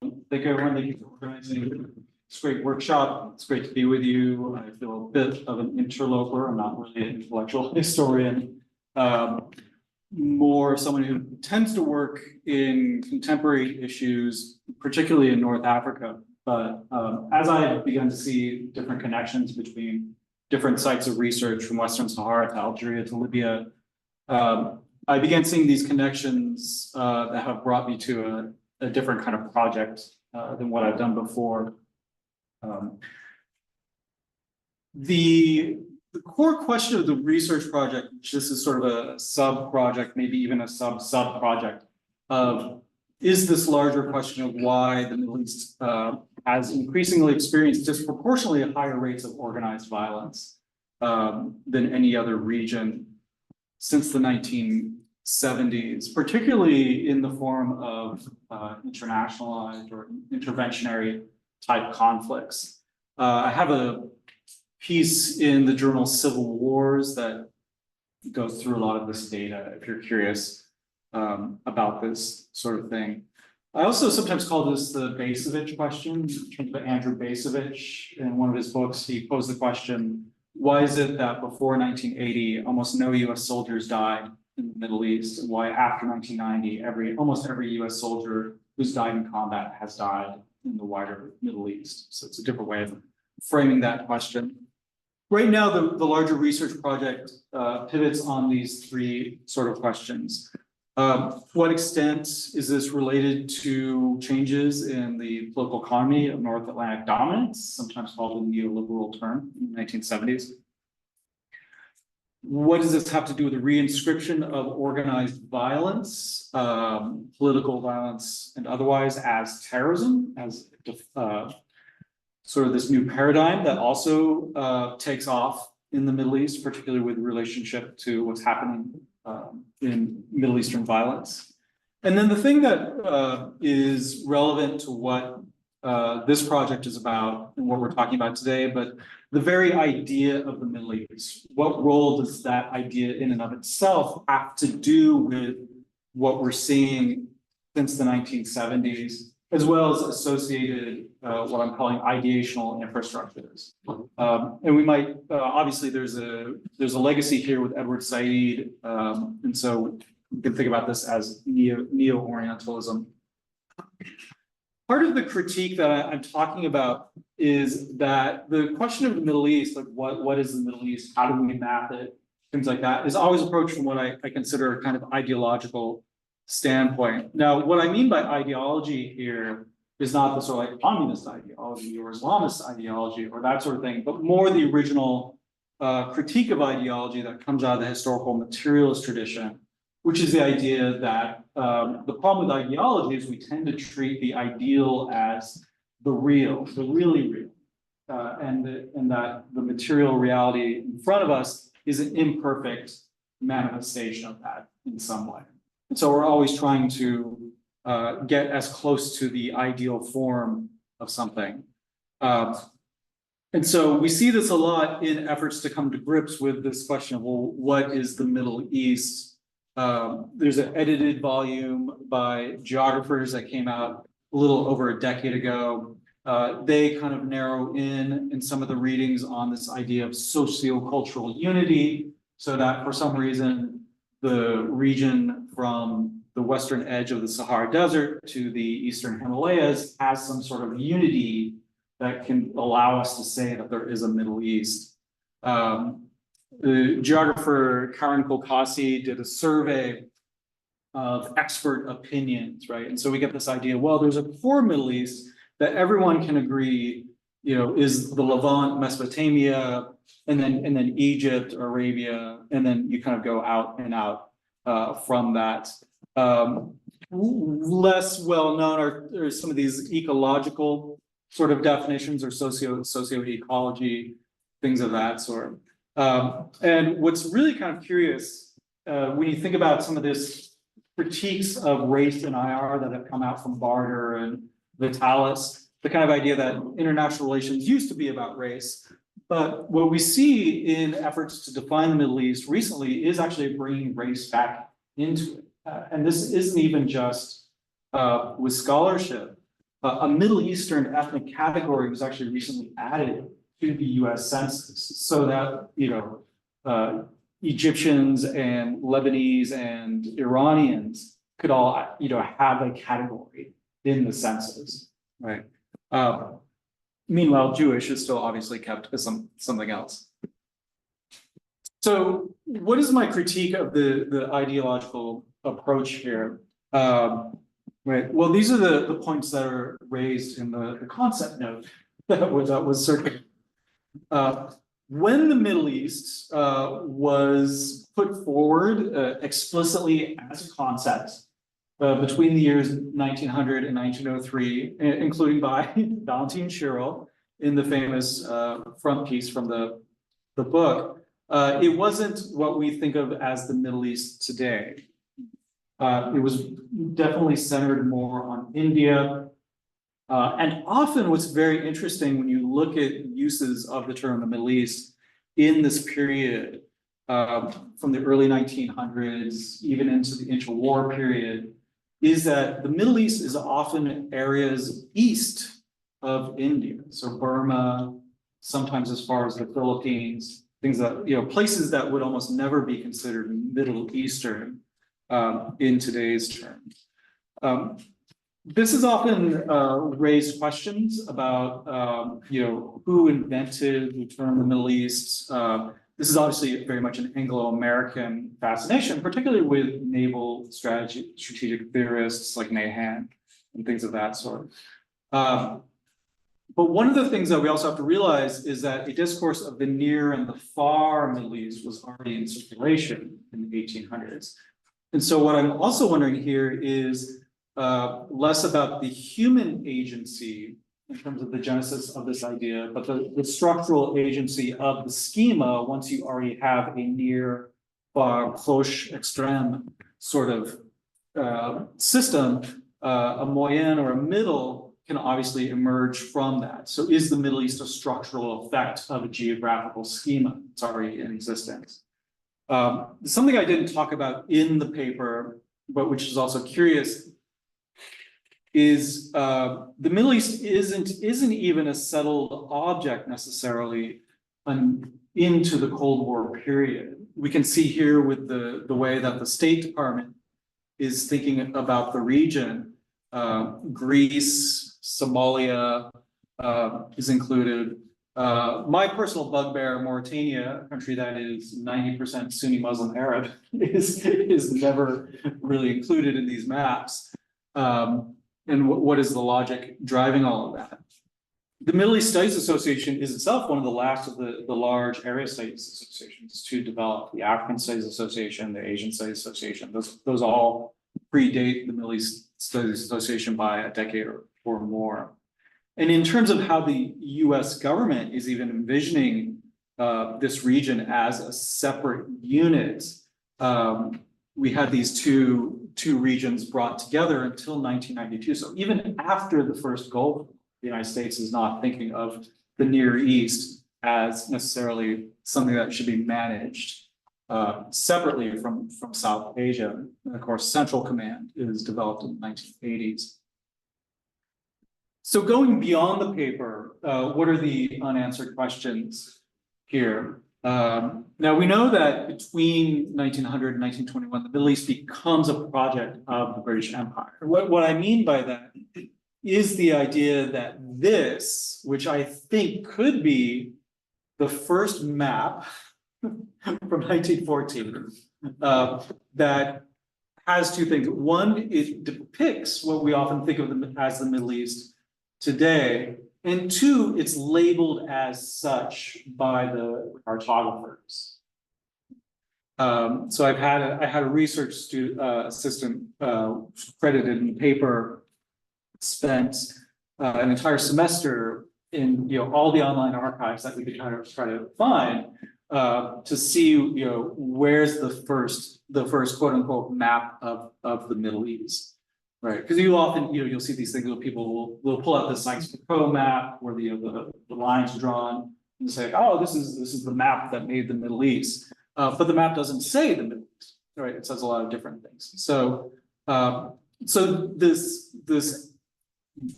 Thank you, everyone. Thank you for organizing this great workshop. It's great to be with you. I feel a bit of an interloper. I'm not really an intellectual historian. More someone who tends to work in contemporary issues, particularly in North Africa. But as I have begun to see different connections between different sites of research from Western Sahara to Algeria to Libya, I began seeing these connections that have brought me to a different kind of project than what I've done before. The core question of the research project, which this is sort of a sub-project, maybe even a sub-project, is this larger question of why the Middle East has increasingly experienced disproportionately higher rates of organized violence than any other region since the 1970s, particularly in the form of internationalized or interventionary type conflicts. I have a piece in the journal Civil Wars that goes through a lot of this data if you're curious about this sort of thing. I also sometimes call this the Bacevich question. In terms of Andrew Bacevich, in one of his books, he posed the question, why is it that before 1980, almost no US soldiers died in the Middle East, and why after 1990, almost every US soldier who's died in combat has died in the wider Middle East? So it's a different way of framing that question. Right now, the larger research project pivots on these three sort of questions. To what extent is this related to changes in the political economy of North Atlantic dominance, sometimes called the neoliberal term in the 1970s? What does this have to do with the reinscription of organized violence, political violence and otherwise, as terrorism, as sort of this new paradigm that also takes off in the Middle East, particularly with relationship to what's happening in Middle Eastern violence. And then the thing that is relevant to what this project is about and what we're talking about today, but the very idea of the Middle East. What role does that idea in and of itself have to do with what we're seeing since the 1970s, as well as associated what I'm calling ideational infrastructures. And we might, obviously there's a legacy here with Edward Said, and so you can think about this as neo-Orientalism. Part of the critique that I'm talking about is that the question of the Middle East, like what is the Middle East, how do we map it, things like that, is always approached from what I consider a kind of ideological standpoint. Now, what I mean by ideology here is not the sort of like communist ideology or Islamist ideology or that sort of thing, but more the original critique of ideology that comes out of the historical materialist tradition, which is the idea that the problem with ideology is we tend to treat the ideal as the real, the really real, and that the material reality in front of us is an imperfect manifestation of that in some way. And so we're always trying to get as close to the ideal form of something. And so we see this a lot in efforts to come to grips with this question of, well, what is the Middle East? There's an edited volume by geographers that came out a little over a decade ago. They kind of narrow in some of the readings on this idea of sociocultural unity, so that for some reason, the region from the western edge of the Sahara Desert to the eastern Himalayas has some sort of unity that can allow us to say that there is a Middle East. The geographer Karen Kolkasi did a survey of expert opinions, right? And so we get this idea, well, there's a core Middle East that everyone can agree, is the Levant, Mesopotamia, and then Egypt, Arabia, and then you kind of go out and out from that. Less well known are some of these ecological sort of definitions or socio-ecology, things of that sort. And what's really kind of curious, when you think about some of this critiques of race and IR that have come out from Barter and Vitalis, the kind of idea that international relations used to be about race. But what we see in efforts to define the Middle East recently is actually bringing race back into it. And this isn't even just with scholarship. a Middle Eastern ethnic category was actually recently added to the US Census so that, Egyptians and Lebanese and Iranians could all, have a category in the census, right? Meanwhile, Jewish is still obviously kept as something else. So what is my critique of the ideological approach here? Right, well, these are the points that are raised in the concept note that was circulated. When the Middle East was put forward explicitly as a concept between the years 1900 and 1903, including by Valentine Shirel in the famous front piece from the book, it wasn't what we think of as the Middle East today. It was definitely centered more on India. And often what's very interesting when you look at uses of the term the Middle East in this period, from the early 1900s, even into the interwar period, is that the Middle East is often areas east of India. So Burma, sometimes as far as the Philippines, things that, places that would almost never be considered Middle Eastern in today's terms. This has often raised questions about, who invented the term the Middle East. This is obviously very much an Anglo-American fascination, particularly with naval strategic theorists like Nahan and things of that sort. But one of the things that we also have to realize is that a discourse of the near and the far Middle East was already in circulation in the 1800s. And so what I'm also wondering here is less about the human agency in terms of the genesis of this idea, but the structural agency of the schema once you already have a near, far, proche, extreme sort of system, a moyenne or a middle can obviously emerge from that. So is the Middle East a structural effect of a geographical schema that's already in existence? Something I didn't talk about in the paper, but which is also curious, is the Middle East isn't even a settled object necessarily into the Cold War period. We can see here with the way that the State Department is thinking about the region. Greece, Somalia is included. My personal bugbear, Mauritania, a country that is 90% Sunni Muslim Arab, is never really included in these maps. And what is the logic driving all of that? The Middle East Studies Association is itself one of the last of the large area studies associations to develop. The African Studies Association, the Asian Studies Association, those all predate the Middle East Studies Association by a decade or more. And in terms of how the US government is even envisioning this region as a separate unit, we had these two regions brought together until 1992. So even after the first Gulf, the United States is not thinking of the Near East as necessarily something that should be managed separately from South Asia. And of course, Central Command is developed in the 1980s. So going beyond the paper, what are the unanswered questions here? Now we know that between 1900 and 1921, the Middle East becomes a project of the British Empire. What I mean by that is the idea that this, which I think could be the first map from 1914, that has two things. One, it depicts what we often think of as the Middle East today. And two, it's labeled as such by the cartographers. So I had a research assistant credited in the paper, spent an entire semester in all the online archives that we could try to find to see where's the first quote unquote map of the Middle East. Right, because you often you'll see these things where people will pull out the Sykes-Picot map where the lines are drawn and say, oh, this is the map that made the Middle East, but the map doesn't say the Middle East, right? It says a lot of different things. So so this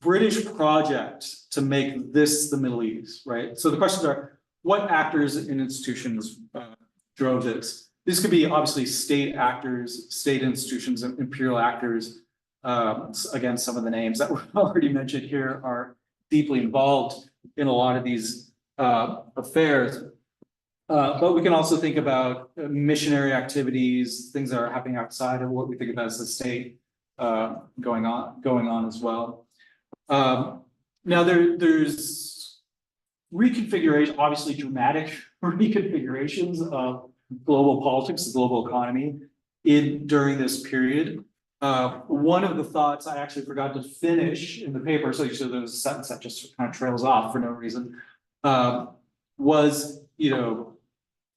British project to make this the Middle East, right? So the questions are, what actors and institutions drove this? This could be obviously state actors, state institutions, and imperial actors. Again, some of the names that were already mentioned here are deeply involved in a lot of these affairs. But we can also think about missionary activities, things that are happening outside of what we think about as the state going on as well. Now there's reconfiguration, obviously dramatic reconfigurations of global politics, the global economy during this period. One of the thoughts I actually forgot to finish in the paper, so there's a sentence that just kind of trails off for no reason, was,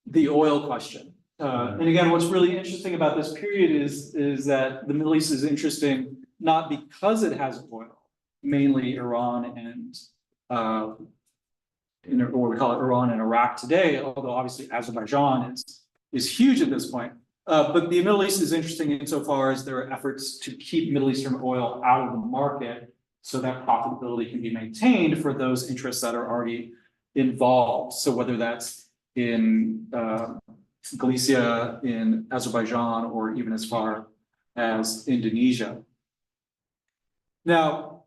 the oil question. And again, what's really interesting about this period is that the Middle East is interesting not because it has oil, mainly Iran and what we call it Iran and Iraq today, although obviously Azerbaijan is huge at this point. But the Middle East is interesting insofar as there are efforts to keep Middle Eastern oil out of the market so that profitability can be maintained for those interests that are already involved. So whether that's in Galicia, in Azerbaijan, or even as far as Indonesia. Now,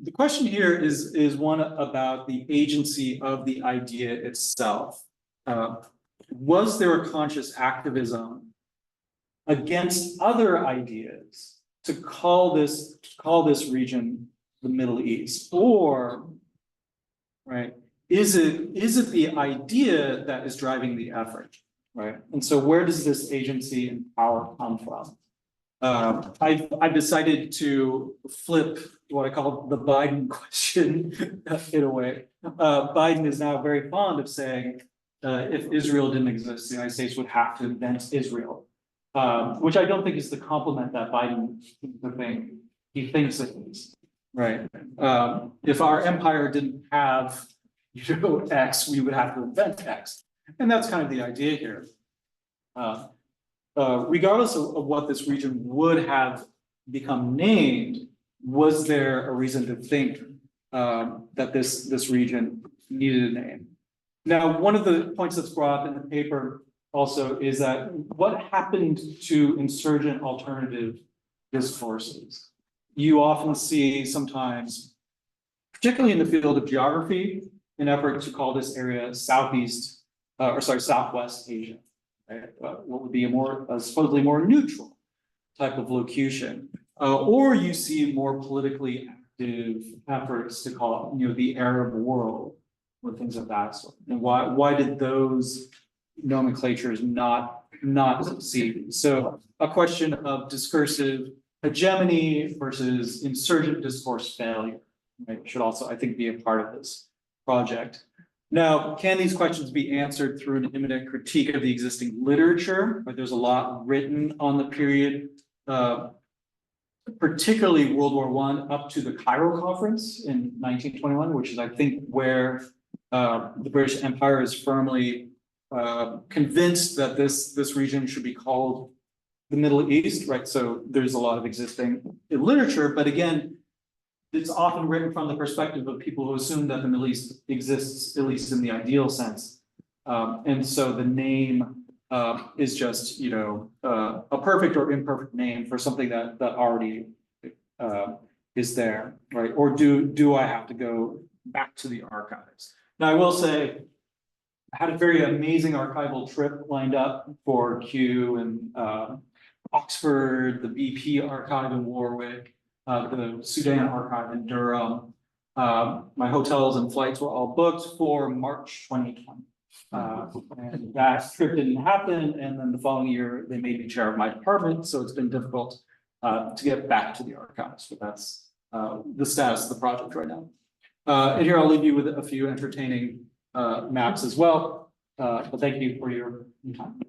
the question here is one about the agency of the idea itself. Was there a conscious activism against other ideas to call this region the Middle East, or right? Is it the idea that is driving the effort, right? And so where does this agency and power come from? I've decided to flip what I call the Biden question in a way. Biden is now very fond of saying, if Israel didn't exist, the United States would have to invent Israel, which I don't think is the compliment that Biden thinks it is, right? If our empire didn't have X, we would have to invent X. And that's kind of the idea here. Regardless of what this region would have become named, was there a reason to think that this region needed a name? Now, one of the points that's brought up in the paper also is that what happened to insurgent alternative discourses? You often see sometimes, particularly in the field of geography, an effort to call this area Southwest Asia, right? What would be a supposedly more neutral type of locution, or you see more politically active efforts to call it, the Arab world, or things of that sort. And why did those nomenclatures not succeed? So a question of discursive hegemony versus insurgent discourse failure, right, should also, I think, be a part of this project. Now, can these questions be answered through an imminent critique of the existing literature? Right, there's a lot written on the period, particularly World War I up to the Cairo Conference in 1921, which is, I think, where the British Empire is firmly convinced that this region should be called the Middle East, right? So there's a lot of existing literature, but again, it's often written from the perspective of people who assume that the Middle East exists, at least in the ideal sense. And so the name is just, a perfect or imperfect name for something that already is there, right? Or do I have to go back to the archives? Now, I will say, I had a very amazing archival trip lined up for Kew and Oxford, the BP archive in Warwick, the Sudan archive in Durham. My hotels and flights were all booked for March 2020. And that trip didn't happen. And then the following year, they made me chair of my department. So it's been difficult to get back to the archives. But that's the status of the project right now. And here I'll leave you with a few entertaining maps as well. But thank you for your time.